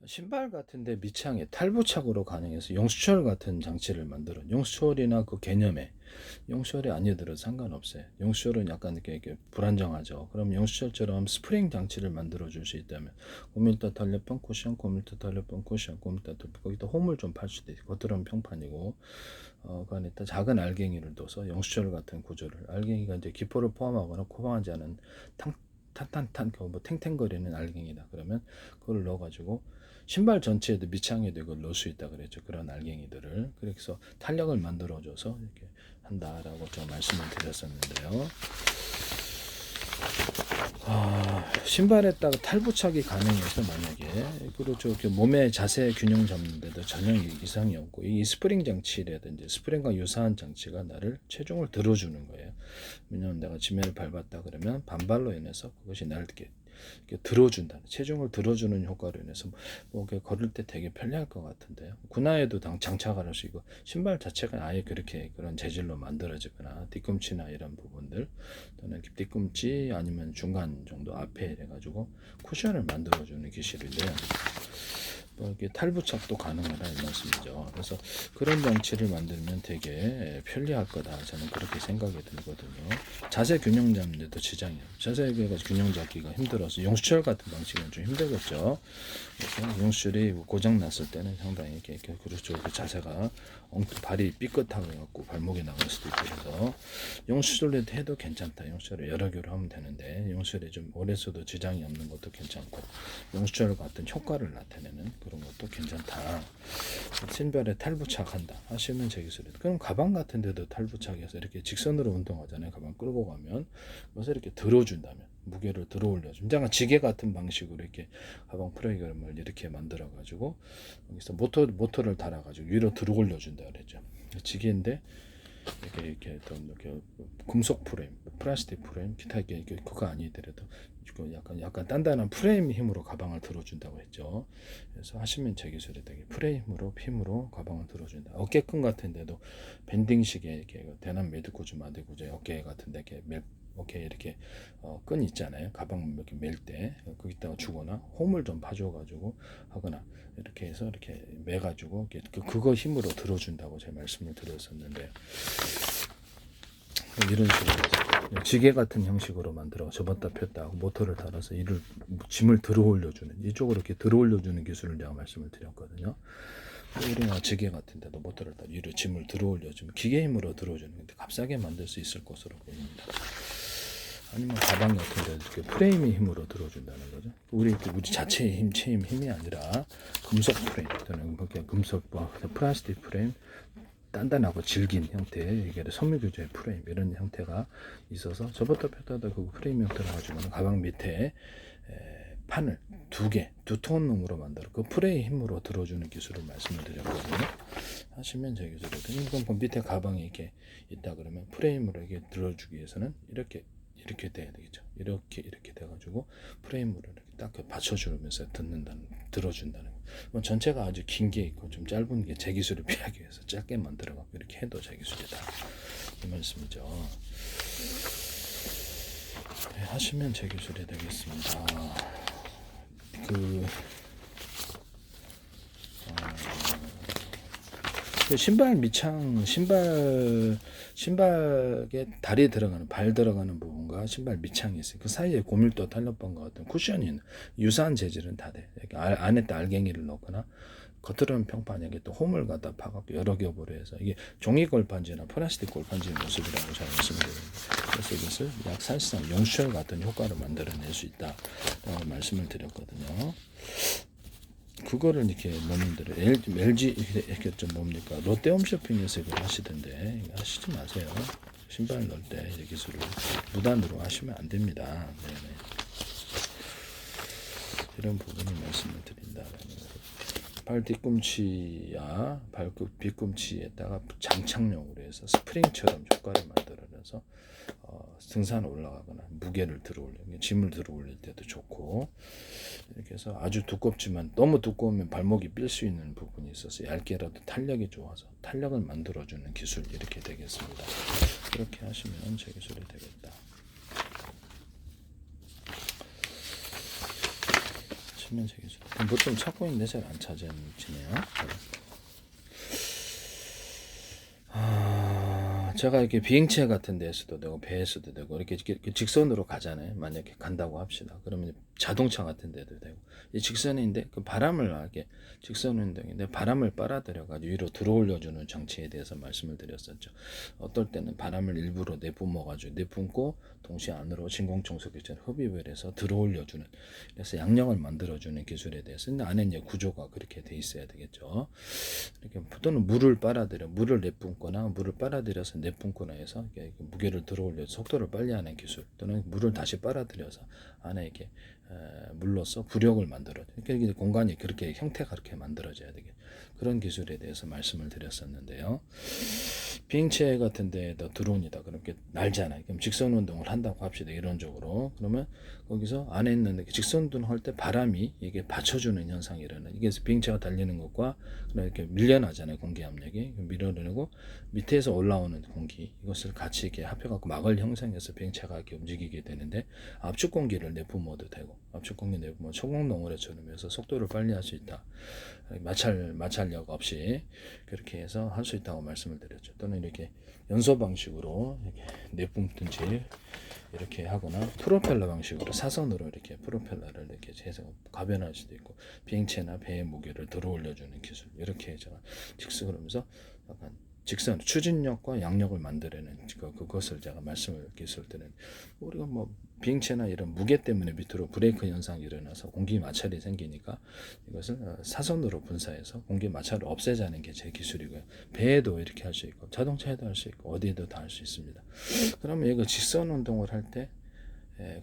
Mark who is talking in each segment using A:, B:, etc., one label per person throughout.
A: 신발 같은데 밑창에 탈부착으로 가능해서 용수철 같은 장치를 만들어. 용수철이나 그 개념에 용수철이 아니더라도 상관없어요. 용수철은 약간 이렇게 불안정하죠. 그럼 용수철처럼 스프링 장치를 만들어 줄 수 있다면 고밀도 탄력병 쿠션, 고밀도 탄력병 쿠션, 고밀도 탄력병 거기다 홈을 좀 팔 수도 있고 겉으로는 평판이고 그 안에 작은 알갱이를 둬서 용수철 같은 구조를 알갱이가 이제 기포를 포함하거나 포함하지 않은 탄탄탄 뭐 탱탱거리는 알갱이다. 그러면 그걸 넣어가지고 신발 전체에도 밑창에도 이걸 넣을 수 있다 그랬죠. 그런 알갱이들을 그래서 탄력을 만들어줘서 이렇게 한다라고 제가 말씀을 드렸었는데요. 신발에다가 탈부착이 가능해서 만약에 그렇죠. 이렇게 몸의 자세 균형 잡는데도 전혀 이상이 없고 이 스프링 장치라든지 스프링과 유사한 장치가 나를 체중을 들어주는 거예요. 왜냐하면 내가 지면을 밟았다 그러면 반발로 인해서 그것이 나를 이렇게 들어준다. 체중을 들어주는 효과로 인해서 뭐 걸을 때 되게 편리할 것 같은데요. 군화에도 장착을 할 수 있고 신발 자체가 아예 그렇게 그런 재질로 만들어지거나 뒤꿈치나 이런 부분들 또는 뒤꿈치 아니면 중간 정도 앞에 해가지고 쿠션을 만들어주는 기술인데요. 뭐 이렇게 탈부착도 가능하다 이 말씀이죠. 그래서 그런 장치를 만들면 되게 편리할 거다. 저는 그렇게 생각이 들거든요. 자세 균형 잡는데도 지장이 없어요. 자세 균형 잡기가 힘들어서 용수철 같은 방식은 좀 힘들겠죠. 그래서 용수철이 고장 났을 때는 상당히 이렇게 그렇죠. 그 자세가 발이 삐끗하게 갖고 발목이 나갈 수도 있고 그래서 용수철로 해도 괜찮다. 용수철을 여러 개로 하면 되는데 용수철이 좀 오래 써도 지장이 없는 것도 괜찮고 용수철 같은 효과를 나타내는 그런 것도 괜찮다. 신발에 탈부착한다 하시면 제 기술이 그럼 가방 같은 데도 탈부착해서 이렇게 직선으로 운동하잖아요. 가방 끌고 가면 그래서 이렇게 들어준다면 무게를 들어 올려주면 약간 지게 같은 방식으로 이렇게 가방 프레임을 이렇게 만들어 가지고 여기서 모터를 달아 가지고 위로 들어 올려준다 그랬죠. 지게인데 이렇게 또 이렇게 금속 프레임, 플라스틱 프레임, 기타 이게 그거 아니더라도 약간 단단한 프레임 힘으로 가방을 들어준다고 했죠. 그래서 하시면 제 기술에 되게 프레임 힘으로 가방을 들어준다. 어깨끈 같은데도 밴딩식의 이렇게 대남 매듭구조 마디구조 어깨 같은데 이렇게 어깨에 이렇게 끈 있잖아요. 가방 이렇게 멜 때 거기다가 주거나 홈을 좀 파줘가지고 하거나 이렇게 해서 이렇게 매가지고 그거 힘으로 들어준다고 제가 말씀을 드렸었는데 이런 식으로 지게 같은 형식으로 만들어 접었다 폈다 하고 모터를 달아서 짐을 들어 올려주는 이쪽으로 이렇게 들어 올려주는 기술을 제가 말씀을 드렸거든요. 우리나 지게 같은 데도 모터를 달아 위로 짐을 들어 올려주면 기계 힘으로 들어주는 건데 값싸게 만들 수 있을 것으로 보입니다. 아니면 가방 같은 데 이렇게 프레임의 힘으로 들어준다는 거죠. 우리 자체의 힘이 아니라 금속 프레임 또는 금속 플라스틱 프레임 단단하고 질긴 형태 이게 섬유교조의 프레임 이런 형태가 있어서 접었다 폈다 그 프레임 형태로 가지고 가방 밑에 판을 두 톤으로 만들어 그 프레임 힘으로 들어주는 기술을 말씀을 드렸거든요. 하시면 제 기술이거든요. 이건 밑에 가방이 이렇게 있다 그러면 프레임으로 이렇게 들어주기 위해서는 이렇게 돼야 되겠죠. 이렇게 돼가지고 프레임으로 이렇게 딱 받쳐주면서 들어준다는 거. 전체가 아주 긴 게 있고 좀 짧은 게 제 기술을 피하기 위해서 짧게 만들어갖고 이렇게 해도 제 기술이다. 이 말씀이죠. 네, 하시면 제 기술이 되겠습니다. 신발 밑창 신발에 다리 들어가는 발 들어가는 부분과 신발 밑창이 있어요. 그 사이에 고밀도 탄력반과 같은 쿠션이 있는 유사한 재질은 다 돼. 안에 알갱이를 넣거나 겉으로는 평판하게 또 홈을 갖다 파갖고 여러 겹으로 해서 이게 종이 골판지나 플라스틱 골판지의 모습이라고 잘 말씀드립니다. 그래서 이것을 약 사실상 용수철 같은 효과를 만들어낼 수 있다라고 말씀을 드렸거든요. 그거를 이렇게 넣는들 LG 이렇게 좀 뭡니까 롯데홈쇼핑에서 이걸 하시던데 하시지 마세요. 신발 넣을 때 이 기술을 무단으로 하시면 안 됩니다. 네네. 이런 부분을 말씀을 드린다라는 거죠. 발 뒤꿈치야 뒤꿈치에다가 장착용으로 해서 스프링처럼 효과를 만들어내서 등산 올라가거나 무게를 짐을 들어 올릴 때도 좋고 이렇게 해서 아주 두껍지만 너무 두꺼우면 발목이 삘 수 있는 부분이 있어서 얇게라도 탄력이 좋아서 탄력을 만들어주는 기술 이렇게 되겠습니다. 그렇게 하시면 제 기술이 되겠다. 하시면 되겠죠. 뭐 좀 찾고 있는데 잘 안 찾아지네요. 제가 이렇게 비행체 같은 데서도 되고 배에서도 되고 이렇게 직선으로 가잖아요. 만약에 간다고 합시다. 그러면 자동차 같은 데도 되고 이 직선인데 그 바람을 이렇게 직선 운동인데 바람을 빨아들여 가지고 위로 들어올려주는 장치에 대해서 말씀을 드렸었죠. 어떨 때는 바람을 일부러 내뿜어 가지고 내뿜고 동시에 안으로 진공청소기처럼 흡입을 해서 들어올려주는, 그래서 양력을 만들어주는 기술에 대해서 근데 안에 이제 구조가 그렇게 돼 있어야 되겠죠. 이렇게 또는 물을 빨아들여 물을 내뿜거나 물을 빨아들여서 내뿜거나 해서 무게를 들어올려 속도를 빨리 하는 기술, 또는 물을 다시 빨아들여서 안에 이렇게 물로써 부력을 만들어. 그러니까 공간이 그렇게 형태가 그렇게 만들어져야 되게 그런 기술에 대해서 말씀을 드렸었는데요. 비행체 같은 데다 드론이다 그렇게 날잖아요. 그럼 직선 운동을 한다고 합시다. 이론적으로. 그러면 거기서 안에 있는 직선 운동을 할 때 바람이 이게 받쳐주는 현상이 일어나. 이게 비행체가 달리는 것과 이렇게 밀려나잖아요. 공기 압력이 밀어내고 밑에서 올라오는 공기, 이것을 같이 이렇게 합해갖고 막을 형성해서 비행체가 이렇게 움직이게 되는데, 압축 공기를 내뿜어도 되고 압축 공기 내뿜어 초공동물에처럼 해서 속도를 빨리 할 수 있다. 마찰력 없이 그렇게 해서 할 수 있다고 말씀을 드렸죠. 또는 이렇게 연소 방식으로 이렇게 내뿜든지 이렇게 하거나 프로펠러 방식으로 사선으로 이렇게 프로펠러를 이렇게 해서 가변할 수도 있고, 비행체나 배의 무게를 들어 올려주는 기술, 이렇게 제가 직선하면서 약간 직선 추진력과 양력을 만들어내는 그것을 제가 말씀을 기술 때는, 우리가 뭐 비행체나 이런 무게 때문에 밑으로 브레이크 현상이 일어나서 공기 마찰이 생기니까 이것을 사선으로 분사해서 공기 마찰을 없애자는 게 제 기술이고요. 배에도 이렇게 할 수 있고 자동차에도 할 수 있고 어디에도 다 할 수 있습니다. 그러면 이거 직선 운동을 할 때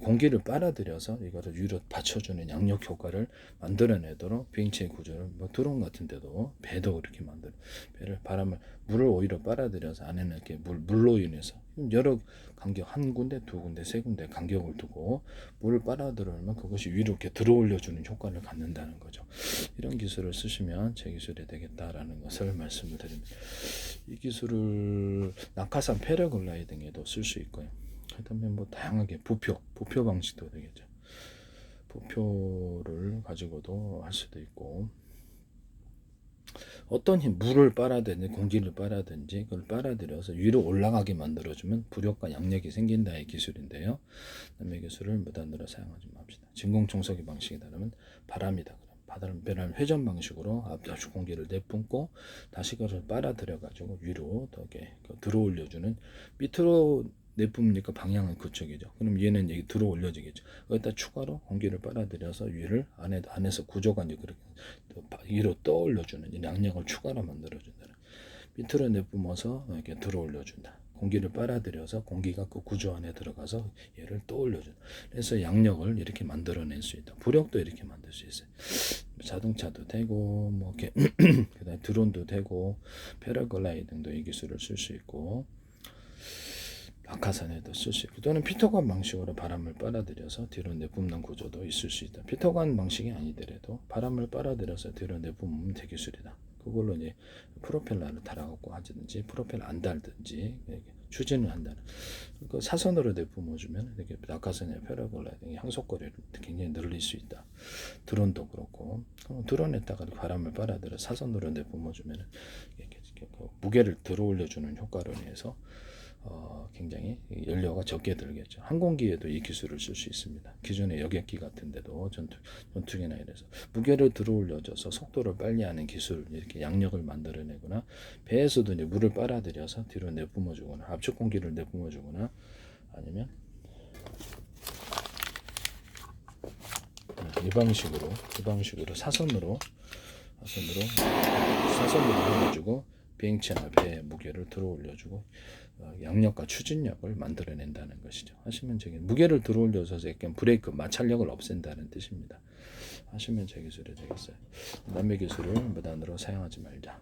A: 공기를 빨아들여서 이거를 위로 받쳐주는 양력 효과를 만들어내도록 비행체의 구조를 뭐 드론 같은 데도 배도 이렇게 만들어, 배를 물을 오히려 빨아들여서 안에는 이렇게 물로 인해서 여러 간격, 한 군데 두 군데 세 군데 간격을 두고 물을 빨아들이면 그것이 위로 이렇게 들어올려주는 효과를 갖는다는 거죠. 이런 기술을 쓰시면 제 기술이 되겠다라는 것을 말씀을 드립니다. 이 기술을 낙하산 패러글라이딩에도 쓸 수 있고요. 그다음에 뭐 다양하게 부표 방식도 되겠죠. 부표를 가지고도 할 수도 있고, 어떤 물을 빨아든지 공기를 빨아든지 그걸 빨아들여서 위로 올라가게 만들어주면 부력과 양력이 생긴다의 기술인데요. 남의 기술을 무단으로 사용하지 맙시다. 진공청소기 방식이 다르면 바람이다. 바람을 회전 방식으로 압축 공기를 내뿜고 다시 그걸 빨아들여 가지고 위로 더 들어올려주는, 밑으로 내뿜으니까 방향은 그쪽이죠. 그럼 얘는 여기 들어 올려지겠죠. 거기다 추가로 공기를 빨아들여서 위를 안에서 구조가 이제 그렇게 위로 떠올려주는 양력을 추가로 만들어준다. 밑으로 내뿜어서 이렇게 들어 올려준다. 공기를 빨아들여서 공기가 그 구조 안에 들어가서 얘를 떠올려준다. 그래서 양력을 이렇게 만들어낼 수 있다. 부력도 이렇게 만들 수 있어요. 자동차도 되고 뭐 이렇게 그다음 드론도 되고 패러글라이딩도 이 기술을 쓸 수 있고, 낙하산에도 쓸 수 있고, 또는 피터관 방식으로 바람을 빨아들여서 뒤로 내뿜는 구조도 있을 수 있다. 피터관 방식이 아니더라도 바람을 빨아들여서 뒤로 내뿜으면 대기술이다. 그걸로 이제 프로펠러를 달아갖고 하든지 프로펠러 안 달든지 추진을 한다는, 그 사선으로 내뿜어주면 이렇게 낙하산의 패러글라이딩 향속거리를 굉장히 늘릴 수 있다. 드론도 그렇고, 드론에다가 바람을 빨아들여 사선으로 내뿜어주면 이렇게 무게를 들어올려주는 효과로 인해서 굉장히 연료가 적게 들겠죠. 항공기에도 이 기술을 쓸 수 있습니다. 기존의 여객기 같은 데도 전투기나 이래서 무게를 들어올려줘서 속도를 빨리 하는 기술, 이렇게 양력을 만들어내거나, 배에서도 이제 물을 빨아들여서 뒤로 내뿜어주거나 압축 공기를 내뿜어주거나, 아니면 이 방식으로 사선으로 해가지고 비행체나 배의 무게를 들어 올려주고 양력과 추진력을 만들어낸다는 것이죠. 하시면 저기 무게를 들어 올려서 약간 브레이크 마찰력을 없앤다는 뜻입니다. 하시면 제 기술이 되겠어요. 남의 기술을 무단으로 사용하지 말자.